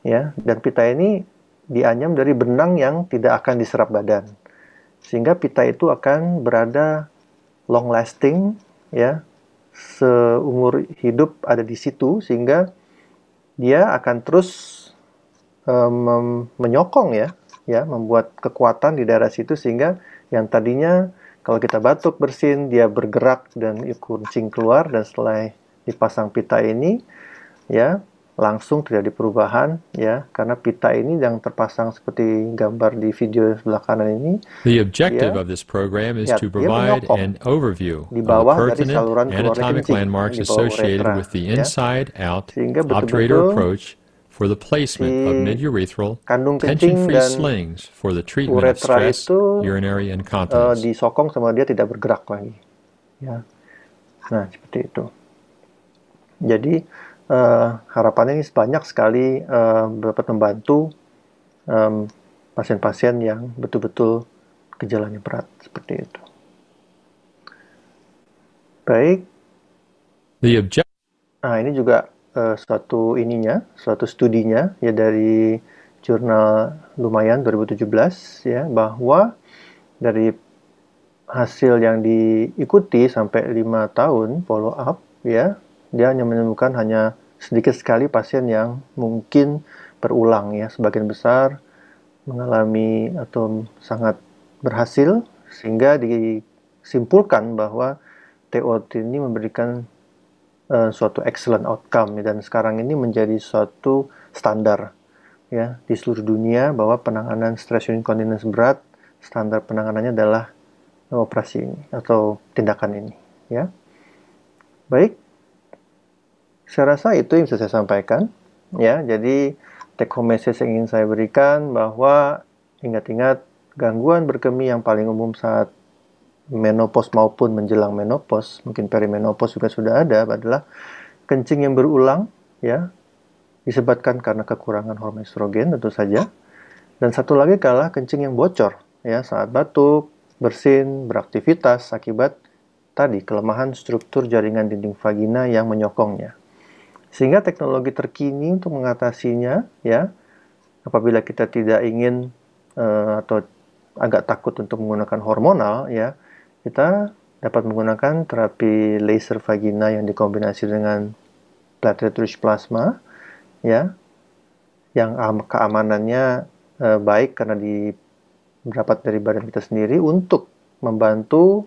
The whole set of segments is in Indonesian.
ya, dan pita ini dianyam dari benang yang tidak akan diserap badan, sehingga pita itu akan berada long lasting, ya, seumur hidup ada di situ, sehingga dia akan terus menyokong, ya, membuat kekuatan di daerah situ, sehingga yang tadinya kalau kita batuk bersin dia bergerak dan kencing keluar, dan setelah dipasang pita ini, ya, langsung terjadi perubahan, ya, karena pita ini yang terpasang seperti gambar di video sebelah kanan ini, The objective dia of this program is ya to dia provide menyokong an overview di of the bawah dari pertinent saluran keluarnya anatomic kencing, landmarks di bawah associated uretra, with the ya, inside-out sehingga obturator betul-betul approach for the si placement of mid-urethral kandung kencing tension-free dan slings for the treatment of uretra stress itu urinary incontinence. disokong sama dia, tidak bergerak lagi, ya. Nah, seperti itu. Jadi harapannya ini banyak sekali dapat membantu pasien-pasien yang betul-betul gejalanya berat, seperti itu. Baik. The object Nah, ini juga suatu studinya, ya, dari jurnal lumayan 2017, ya, bahwa dari hasil yang diikuti sampai 5 tahun follow up, ya, dia hanya menemukan sedikit sekali pasien yang mungkin berulang, ya, sebagian besar mengalami atau sangat berhasil, sehingga disimpulkan bahwa TOT ini memberikan suatu excellent outcome, dan sekarang ini menjadi suatu standar, ya, di seluruh dunia, bahwa penanganan stress incontinence berat, standar penanganannya adalah operasi ini atau tindakan ini, ya. Baik, saya rasa itu yang bisa saya sampaikan, ya. Jadi take home message yang ingin saya berikan bahwa ingat-ingat, gangguan berkemih yang paling umum saat menopause maupun menjelang menopause, mungkin perimenopause juga sudah ada, adalah kencing yang berulang, ya, disebabkan karena kekurangan hormon estrogen tentu saja. Dan satu lagi adalah kencing yang bocor, ya, saat batuk, bersin, beraktivitas akibat tadi kelemahan struktur jaringan dinding vagina yang menyokongnya. Sehingga teknologi terkini untuk mengatasinya, ya, apabila kita tidak ingin atau agak takut untuk menggunakan hormonal, ya, kita dapat menggunakan terapi laser vagina yang dikombinasi dengan platelet rich plasma, ya, yang keamanannya baik karena didapat dari badan kita sendiri untuk membantu,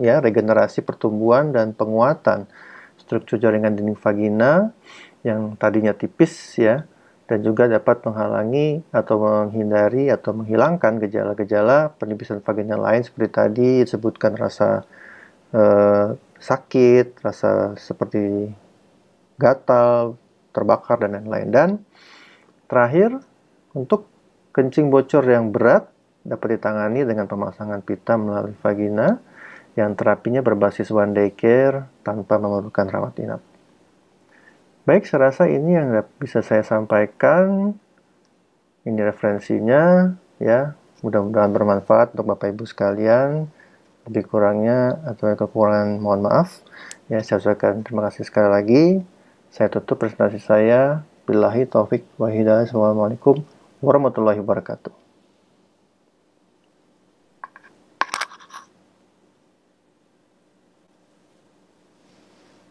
ya, regenerasi pertumbuhan dan penguatan struktur jaringan dinding vagina yang tadinya tipis, ya, dan juga dapat menghalangi atau menghindari atau menghilangkan gejala-gejala penipisan vagina lain seperti tadi disebutkan rasa sakit, rasa seperti gatal, terbakar, dan lain-lain. Dan terakhir, untuk kencing bocor yang berat dapat ditangani dengan pemasangan pita melalui vagina yang terapinya berbasis one day care tanpa memerlukan rawat inap. Baik, saya rasa ini yang bisa saya sampaikan. Ini referensinya, ya. Mudah-mudahan bermanfaat untuk Bapak Ibu sekalian. Lebih kurangnya atau kekurangan mohon maaf. Ya, saya ucapkan terima kasih sekali lagi. Saya tutup presentasi saya. Billahi taufik wa hidayah. Assalamualaikum warahmatullahi wabarakatuh.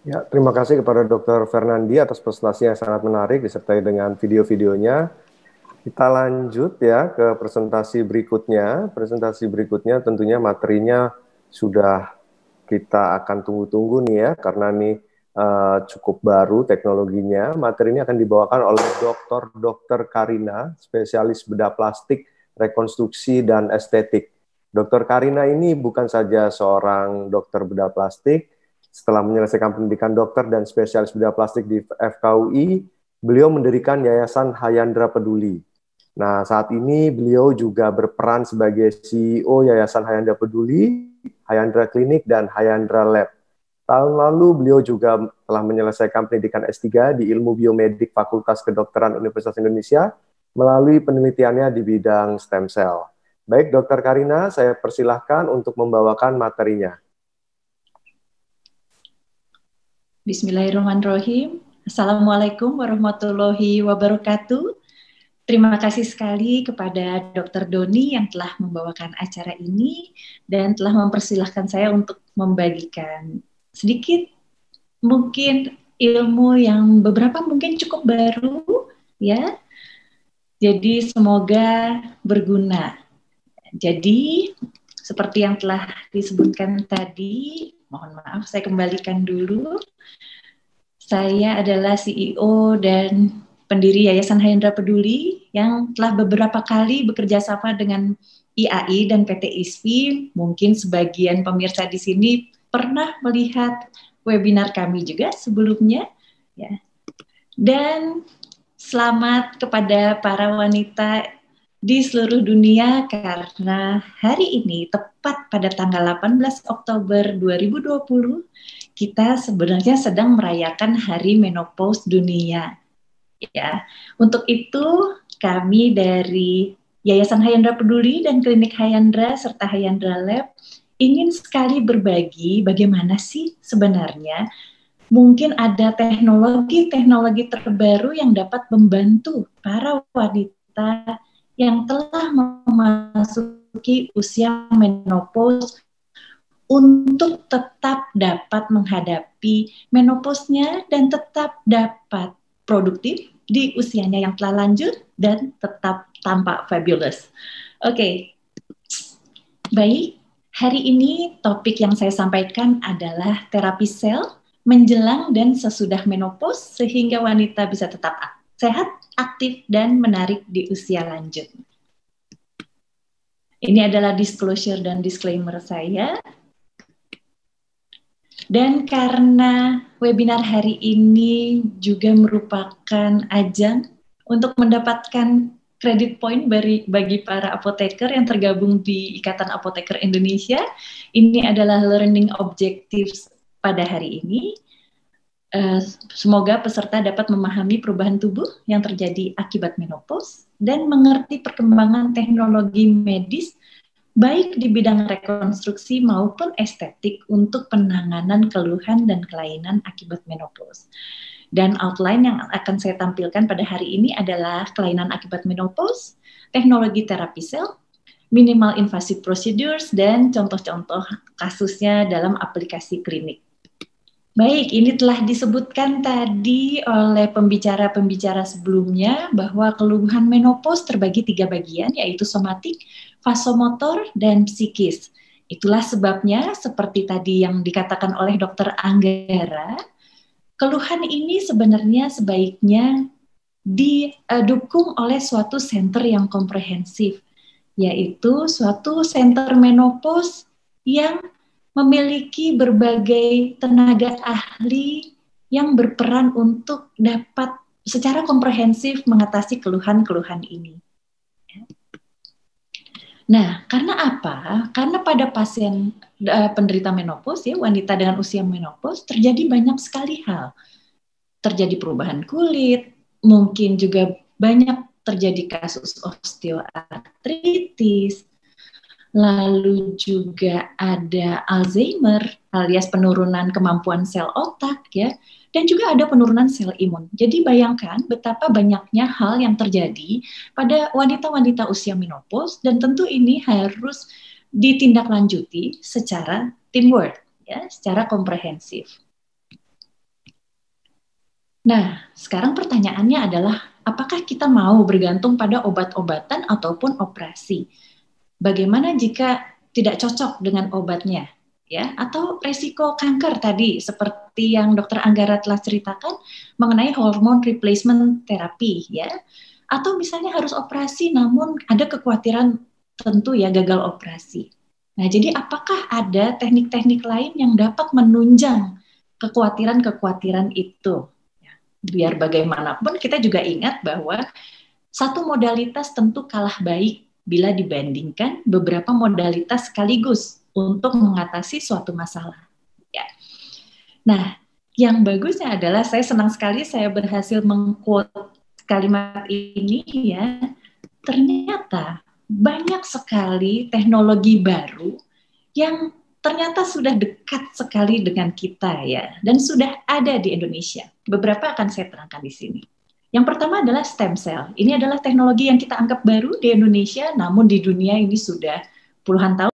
Ya, terima kasih kepada Dr. Fernandi atas presentasi yang sangat menarik disertai dengan video-videonya. Kita lanjut, ya, ke presentasi berikutnya. Presentasi berikutnya tentunya materinya sudah kita akan tunggu-tunggu nih, ya, karena ini cukup baru teknologinya. Materi ini akan dibawakan oleh Dr. Karina, spesialis bedah plastik, rekonstruksi, dan estetik. Dr. Karina ini bukan saja seorang dokter bedah plastik. Setelah menyelesaikan pendidikan dokter dan spesialis bedah plastik di FKUI, beliau mendirikan Yayasan Hayandra Peduli. Nah, saat ini beliau juga berperan sebagai CEO Yayasan Hayandra Peduli, Hayandra Klinik, dan Hayandra Lab. Tahun lalu beliau juga telah menyelesaikan pendidikan S3 di Ilmu Biomedik Fakultas Kedokteran Universitas Indonesia melalui penelitiannya di bidang stem cell. Baik, Dr. Karina, saya persilahkan untuk membawakan materinya. Bismillahirrahmanirrahim. Assalamualaikum warahmatullahi wabarakatuh. Terima kasih sekali kepada Dr. Doni yang telah membawakan acara ini dan telah mempersilahkan saya untuk membagikan sedikit mungkin ilmu yang beberapa mungkin cukup baru ya. Jadi semoga berguna. Jadi seperti yang telah disebutkan tadi, mohon maaf saya kembalikan dulu. Saya adalah CEO dan pendiri Yayasan Hayandra Peduli yang telah beberapa kali bekerja sama dengan IAI dan PT ISFI. Mungkin sebagian pemirsa di sini pernah melihat webinar kami juga sebelumnya. Ya. Dan selamat kepada para wanita di seluruh dunia karena hari ini tepat pada tanggal 18 Oktober 2020 kita sebenarnya sedang merayakan Hari Menopause Dunia. Ya, untuk itu kami dari Yayasan Hayandra Peduli dan Klinik Hayandra serta Hayandra Lab ingin sekali berbagi bagaimana sih sebenarnya mungkin ada teknologi-teknologi terbaru yang dapat membantu para wanita yang telah memasuki usia menopause untuk tetap dapat menghadapi menopause-nya dan tetap dapat produktif di usianya yang telah lanjut dan tetap tampak fabulous. Oke. Baik, hari ini topik yang saya sampaikan adalah terapi sel menjelang dan sesudah menopause sehingga wanita bisa tetap sehat, aktif, dan menarik di usia lanjut. Ini adalah disclosure dan disclaimer saya. Dan karena webinar hari ini juga merupakan ajang untuk mendapatkan credit point bagi para apoteker yang tergabung di Ikatan Apoteker Indonesia, ini adalah learning objectives pada hari ini. Semoga peserta dapat memahami perubahan tubuh yang terjadi akibat menopause dan mengerti perkembangan teknologi medis baik di bidang rekonstruksi maupun estetik untuk penanganan keluhan dan kelainan akibat menopause. Dan outline yang akan saya tampilkan pada hari ini adalah kelainan akibat menopause, teknologi terapi sel, minimal invasive procedures, dan contoh-contoh kasusnya dalam aplikasi klinik. Baik, ini telah disebutkan tadi oleh pembicara-pembicara sebelumnya bahwa keluhan menopause terbagi 3 bagian, yaitu somatik, vasomotor, dan psikis. Itulah sebabnya seperti tadi yang dikatakan oleh Dr. Anggara, keluhan ini sebenarnya sebaiknya didukung oleh suatu center yang komprehensif, yaitu suatu center menopause yang memiliki berbagai tenaga ahli yang berperan untuk dapat secara komprehensif mengatasi keluhan-keluhan ini. Nah, karena apa? Karena pada pasien penderita menopause, ya, wanita dengan usia menopause, terjadi banyak sekali hal. Terjadi perubahan kulit, mungkin juga banyak terjadi kasus osteoartritis, lalu juga ada Alzheimer alias penurunan kemampuan sel otak ya, dan juga ada penurunan sel imun. Jadi bayangkan betapa banyaknya hal yang terjadi pada wanita-wanita usia menopause dan tentu ini harus ditindaklanjuti secara teamwork ya, secara komprehensif. Nah, sekarang pertanyaannya adalah apakah kita mau bergantung pada obat-obatan ataupun operasi? Bagaimana jika tidak cocok dengan obatnya, ya? Atau resiko kanker tadi, seperti yang Dr. Anggara telah ceritakan mengenai hormone replacement therapy, ya? Atau misalnya harus operasi, namun ada kekhawatiran tentu ya gagal operasi. Nah, jadi apakah ada teknik-teknik lain yang dapat menunjang kekhawatiran-kekhawatiran itu? Ya, biar bagaimanapun kita juga ingat bahwa satu modalitas tentu kalah baik bila dibandingkan beberapa modalitas sekaligus untuk mengatasi suatu masalah. Ya. Nah, yang bagusnya adalah saya senang sekali saya berhasil meng-quote kalimat ini ya. Ternyata banyak sekali teknologi baru yang ternyata sudah dekat sekali dengan kita ya, dan sudah ada di Indonesia. Beberapa akan saya terangkan di sini. Yang pertama adalah stem cell. Ini adalah teknologi yang kita anggap baru di Indonesia, namun di dunia ini sudah puluhan tahun